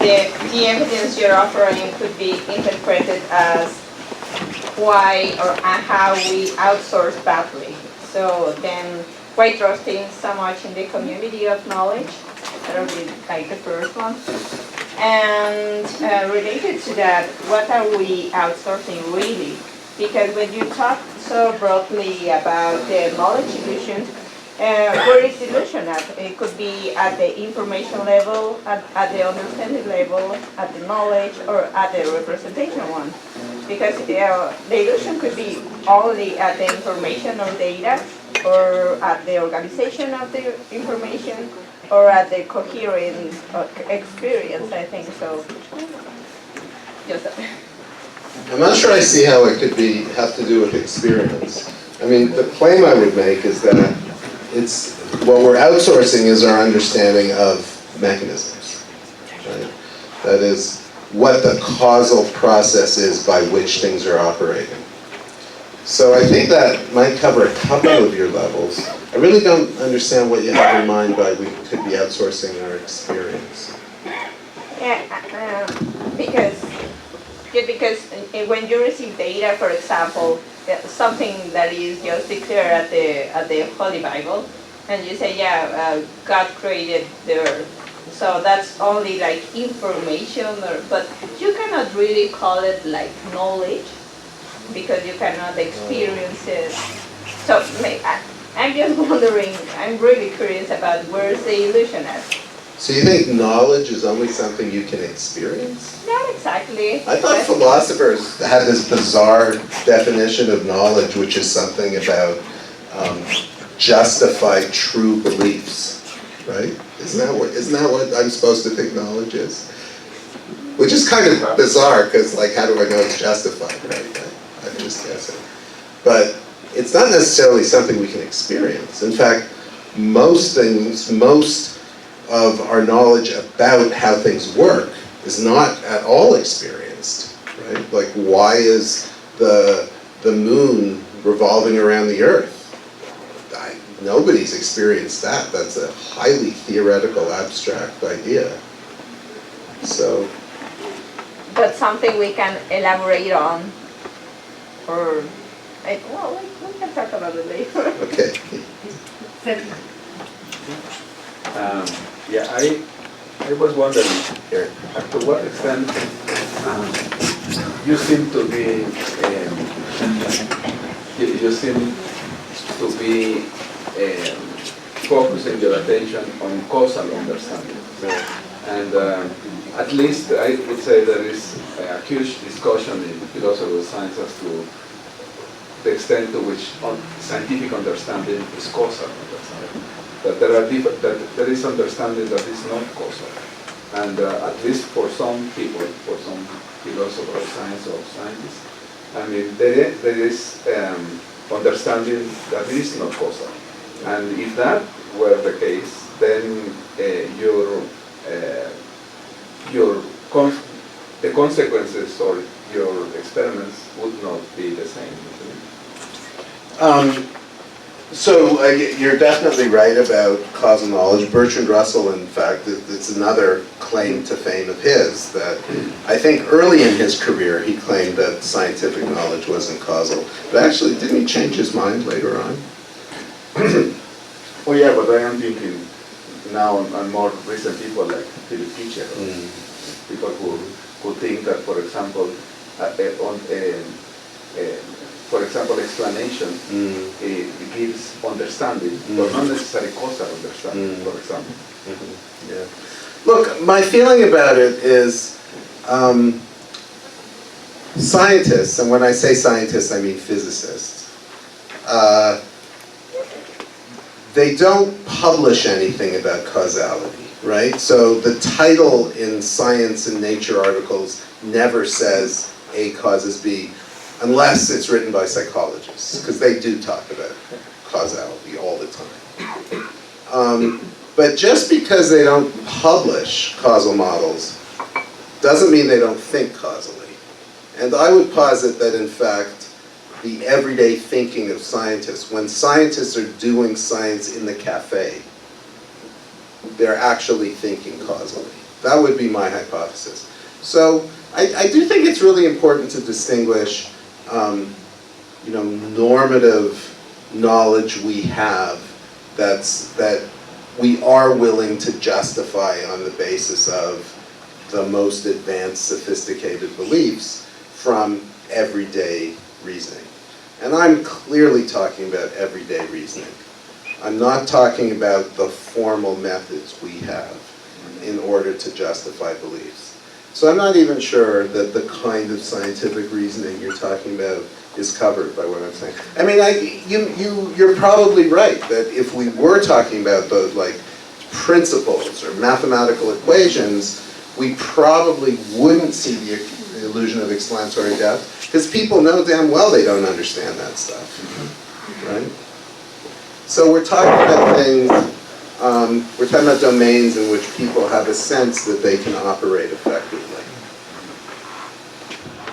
The evidence you're offering could be interpreted as why or how we outsource badly. So then, why trusting so much in the community of knowledge? That would be like the first one. And related to that, what are we outsourcing really? Because when you talk so broadly about the knowledge illusion, where is illusion at? It could be at the information level, at the understanding level, at the knowledge, or at the representation one. Because the illusion could be only at the information or data, or at the organization of the information, or at the coherent experience, I think so. Just that. I'm not sure I see how it could have to do with experience. I mean, the claim I would make is that what we're outsourcing is our understanding of mechanisms. Right? That is, what the causal process is by which things are operating. So I think that might cover a couple of your levels. I really don't understand what you have in mind by we could be outsourcing our experience. Yeah, because when you receive data, for example, something that is just declared at the Holy Bible, and you say, yeah, God created the earth. So that's only like information, but you cannot really call it like knowledge because you cannot experience it. So I'm just wondering, I'm really curious about where's the illusion at? So you think knowledge is only something you can experience? Not exactly. I thought philosophers had this bizarre definition of knowledge, which is something about justified true beliefs, right? Isn't that what I'm supposed to think knowledge is? Which is kind of bizarre, because like, how do I know it's justified, right? I'm just guessing. But it's not necessarily something we can experience. In fact, most of our knowledge about how things work is not at all experienced, right? Like, why is the moon revolving around the Earth? Nobody's experienced that. That's a highly theoretical, abstract idea. So. But something we can elaborate on, or well, we can talk about it later. Okay. Yeah, I was wondering here, to what extent you seem to be focusing your attention on causal understanding. And at least I would say there is a huge discussion in philosophy of science as to the extent to which scientific understanding is causal understanding. That there is understanding that is not causal. And at least for some people, for some philosophers of science or scientists, I mean, there is understanding that is not causal. And if that were the case, then the consequences or your experiments would not be the same. So you're definitely right about causal knowledge. Bertrand Russell, in fact, it's another claim to fame of his, that I think early in his career he claimed that scientific knowledge wasn't causal. But actually, didn't he change his mind later on? Oh yeah, but I am thinking now on more recent people like Philip Kitcher, people who think that, for example, explanation it gives understanding, but not necessarily causal understanding, for example. Yeah. Look, my feeling about it is scientists, and when I say scientists, I mean physicists, they don't publish anything about causality, right? So the title in science and nature articles never says A causes B, unless it's written by psychologists, because they do talk about causality all the time. But just because they don't publish causal models doesn't mean they don't think causally. And I would posit that, in fact, the everyday thinking of scientists, when scientists are doing science in the cafe, they're actually thinking causally. That would be my hypothesis. So I do think it's really important to distinguish normative knowledge we have that we are willing to justify on the basis of the most advanced, sophisticated beliefs from everyday reasoning. And I'm clearly talking about everyday reasoning. I'm not talking about the formal methods we have in order to justify beliefs. So I'm not even sure that the kind of scientific reasoning you're talking about is covered by what I'm saying. I mean, you're probably right that if we were talking about those like principles or mathematical equations, we probably wouldn't see the illusion of explanatory depth, because people know damn well they don't understand that stuff, right? So we're talking about things, we're talking about domains in which people have a sense that they can operate effectively.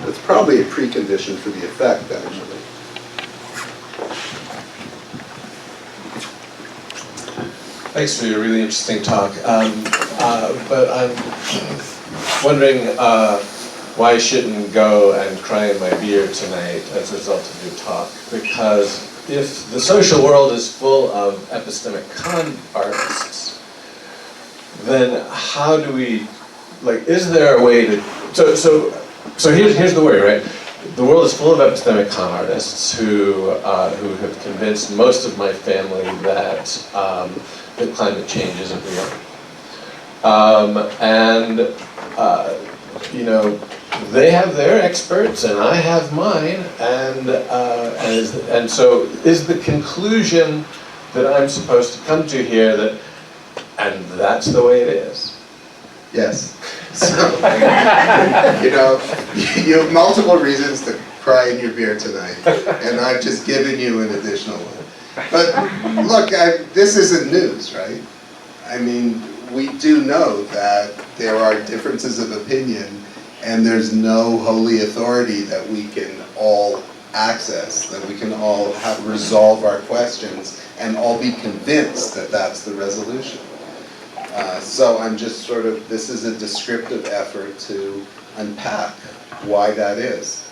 It's probably a precondition for the effect, actually. Thanks for your really interesting talk. But I'm wondering why I shouldn't go and cry in my beer tonight as a result of your talk. Because if the social world is full of epistemic con artists, then how do we, like, is there a way to, so here's the worry, right? The world is full of epistemic con artists who have convinced most of my family that that climate change isn't real. You know, they have their experts and I have mine, and so is the conclusion that I'm supposed to come to here that, and that's the way it is? Yes. So, you know, you have multiple reasons to cry in your beer tonight, and I've just given you an additional one. But look, this isn't news, right? I mean, we do know that there are differences of opinion, and there's no holy authority that we can all access, that we can all resolve our questions and all be convinced that that's the resolution. So I'm just sort of, this is a descriptive effort to unpack why that is.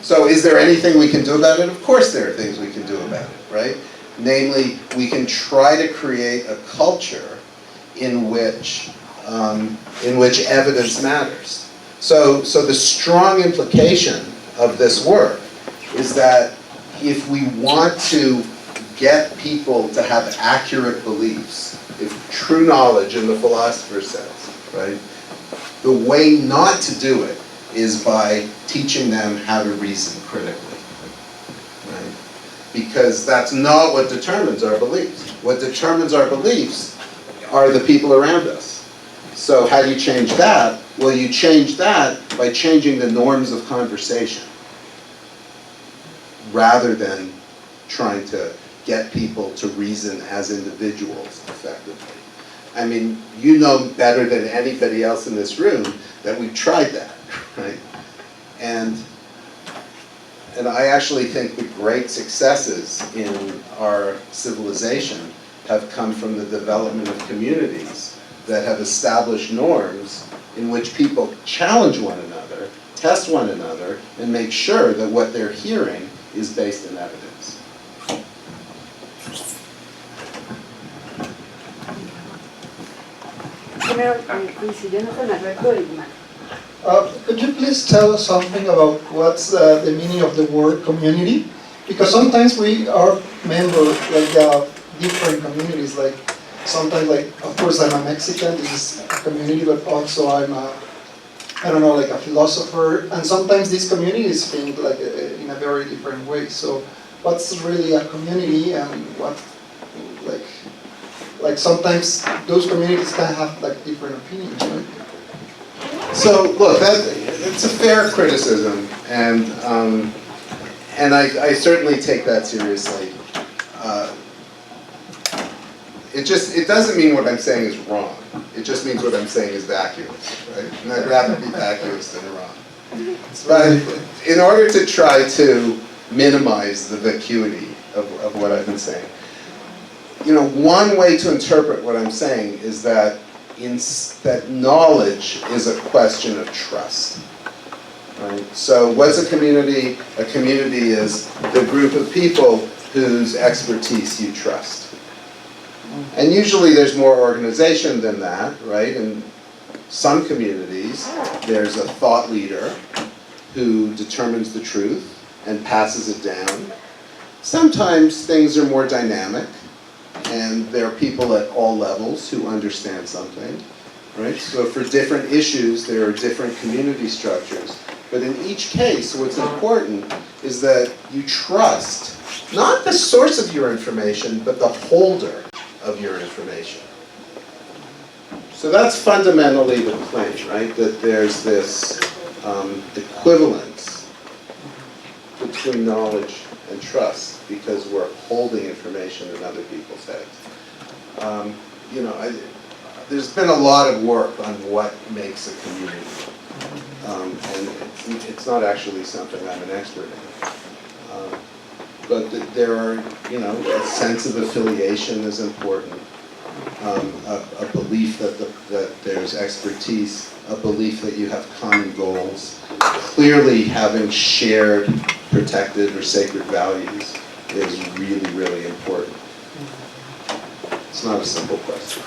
So is there anything we can do about it? Of course there are things we can do about it, right? Namely, we can try to create a culture in which evidence matters. So the strong implication of this work is that if we want to get people to have accurate beliefs, if true knowledge in the philosopher's sense, right, the way not to do it is by teaching them how to reason critically, right? Because that's not what determines our beliefs. What determines our beliefs are the people around us. So how do you change that? Well, you change that by changing the norms of conversation, rather than trying to get people to reason as individuals effectively. I mean, you know better than anybody else in this room that we've tried that, right? And I actually think the great successes in our civilization have come from the development of communities that have established norms in which people challenge one another, test one another, and make sure that what they're hearing is based in evidence. Could you please tell us something about what's the meaning of the word community? Because sometimes we are members like different communities. Like sometimes, like of course, I'm a Mexican. This is a community, but also I'm I don't know, like a philosopher. And sometimes these communities think like in a very different way. So, what's really a community, and what like sometimes those communities can have like different opinions, right? So look, it's a fair criticism, and I certainly take that seriously. It doesn't mean what I'm saying is wrong. It just means what I'm saying is vacuous, right? And I'd rather be vacuous than wrong. But in order to try to minimize the vacuity of what I've been saying, you know, one way to interpret what I'm saying is that that knowledge is a question of trust, right? So what's a community? A community is the group of people whose expertise you trust. And usually there's more organization than that, right? In some communities, there's a thought leader who determines the truth and passes it down. Sometimes things are more dynamic, and there are people at all levels who understand something, right? So for different issues, there are different community structures. But in each case, what's important is that you trust not the source of your information, but the holder of your information. So that's fundamentally the claim, right? That there's this equivalence between knowledge and trust, because we're holding information in other people's heads. There's been a lot of work on what makes a community, and it's not actually something I'm an expert in. But there are, a sense of affiliation is important, a belief that there's expertise, a belief that you have common goals. Clearly, having shared, protected, or sacred values is really, really important. It's not a simple question.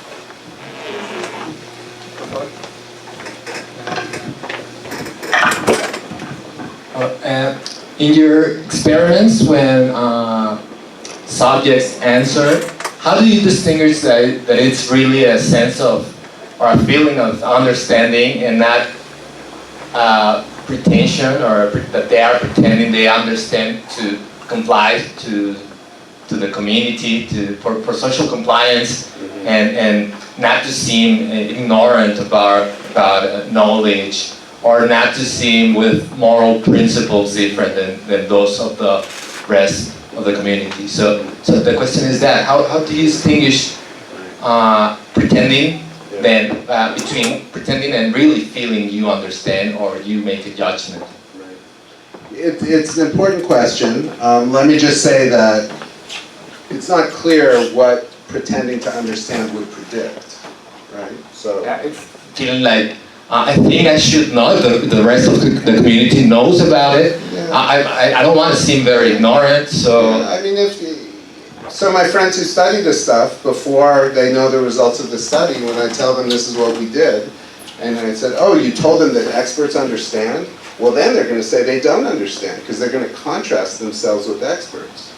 In your experiments, when subjects answer, how do you distinguish that it's really a sense of, or a feeling of understanding and not pretension, or that they are pretending they understand to comply to the community, for social compliance, and not to seem ignorant about knowledge, or not to seem with moral principles different than those of the rest of the community. So the question is that, how do you distinguish pretending between pretending and really feeling you understand, or you make a judgment? Right. It's an important question. Let me just say that it's not clear what pretending to understand would predict, right? So it's feeling like, I think I should know, the rest of the community knows about it. Yeah. I don't want to seem very ignorant, so... Yeah, I mean, so my friends who study this stuff, before they know the results of the study, when I tell them this is what we did, and I said, oh, you told them that experts understand? Well, then they're going to say they don't understand, because they're going to contrast themselves with experts.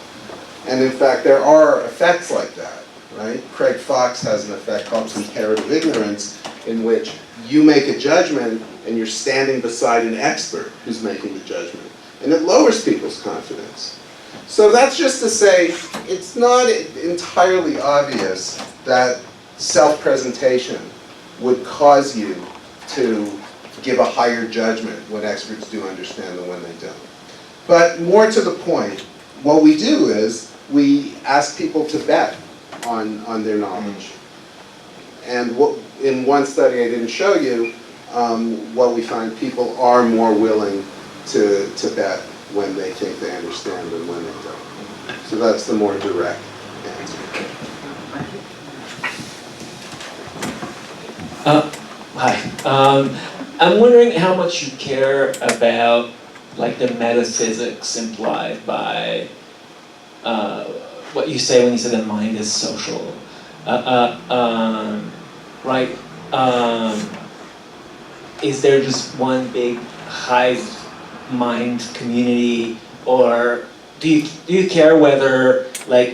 And in fact, there are effects like that, right? Craig Fox has an effect called comparative ignorance, in which you make a judgment and you're standing beside an expert who's making the judgment. And it lowers people's confidence. So that's just to say, it's not entirely obvious that self-presentation would cause you to give a higher judgment when experts do understand than when they don't. But more to the point, what we do is we ask people to bet on their knowledge. And in one study I didn't show you, what we find, people are more willing to bet when they think they understand than when they don't. So that's the more direct answer. Hi. I'm wondering how much you care about the metaphysics implied by what you say when you say the mind is social. Right? Is there just one big hive mind community, or do you care whether,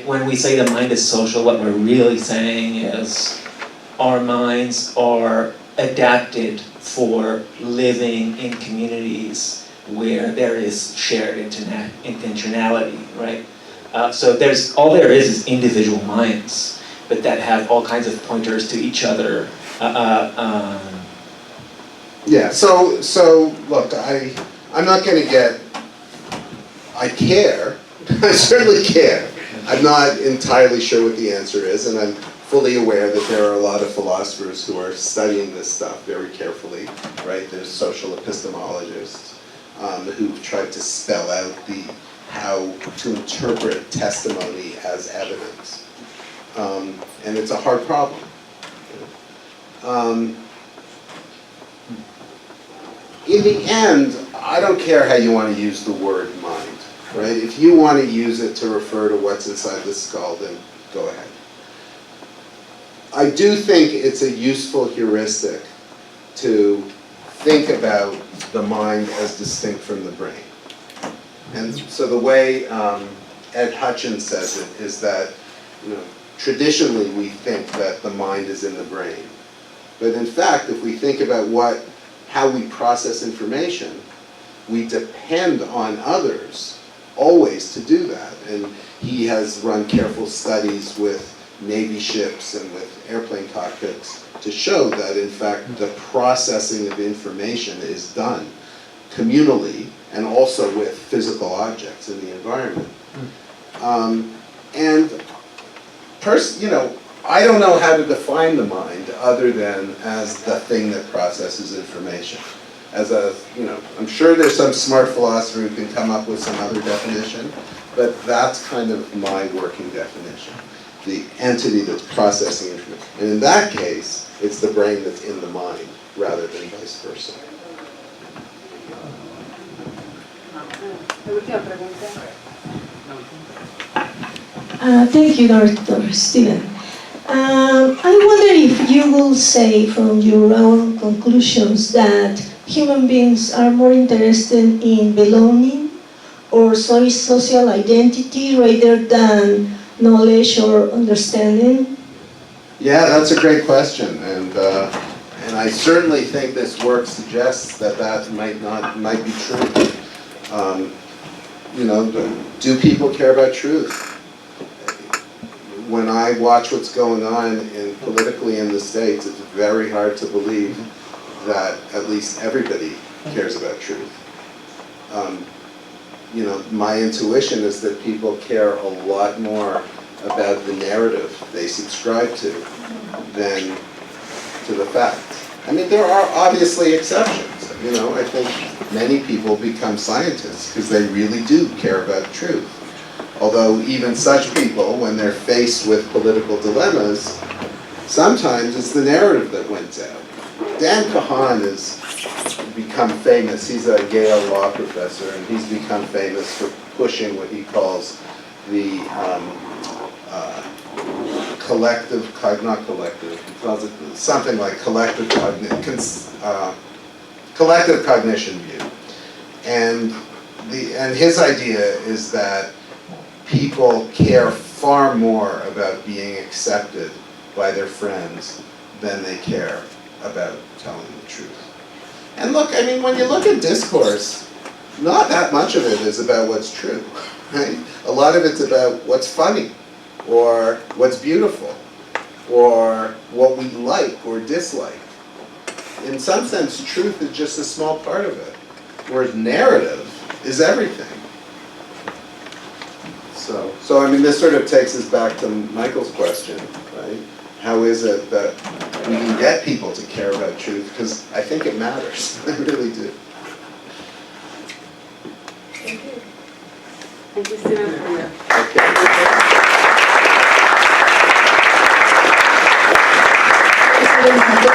when we say the mind is social, what we're really saying is our minds are adapted for living in communities where there is shared intentionality, right? So all there is individual minds, but that have all kinds of pointers to each other. Yeah, so look, I'm not going to get, I care, I certainly care. I'm not entirely sure what the answer is, and I'm fully aware that there are a lot of philosophers who are studying this stuff very carefully, right? There's social epistemologists who've tried to spell out how to interpret testimony as evidence. And it's a hard problem. In the end, I don't care how you want to use the word mind, right? If you want to use it to refer to what's inside the skull, then go ahead. I do think it's a useful heuristic to think about the mind as distinct from the brain. And so the way Ed Hutchins says it is that, traditionally we think that the mind is in the brain. But in fact, if we think about how we process information, we depend on others always to do that. And he has run careful studies with Navy ships and with airplane cockpits to show that, in fact, the processing of information is done communally and also with physical objects in the environment. And I don't know how to define the mind other than as the thing that processes information. I'm sure there's some smart philosopher who can come up with some other definition, but that's kind of my working definition. The entity that's processing information. And in that case, it's the brain that's in the mind rather than vice versa. Thank you, Dr. Steven. I wonder if you will say from your own conclusions that human beings are more interested in belonging or social identity rather than knowledge or understanding? Yeah, that's a great question, and I certainly think this work suggests that might be true. Do people care about truth? When I watch what's going on politically in the States, it's very hard to believe that at least everybody cares about truth. My intuition is that people care a lot more about the narrative they subscribe to than to the facts. I mean, there are obviously exceptions. I think many people become scientists because they really do care about truth. Although even such people, when they're faced with political dilemmas, sometimes it's the narrative that wins out. Dan Kahan has become famous. He's a Yale law professor, and he's become famous for pushing what he calls the something like collective cognition view. And his idea is that people care far more about being accepted by their friends than they care about telling the truth. And look, I mean, when you look at discourse, not that much of it is about what's true, right? A lot of it's about what's funny, or what's beautiful, or what we like or dislike. In some sense, truth is just a small part of it, whereas narrative is everything. So I mean, this sort of takes us back to Michael's question, right? How is it that we can get people to care about truth? Because I think it matters. I really do. Thank you, Steven.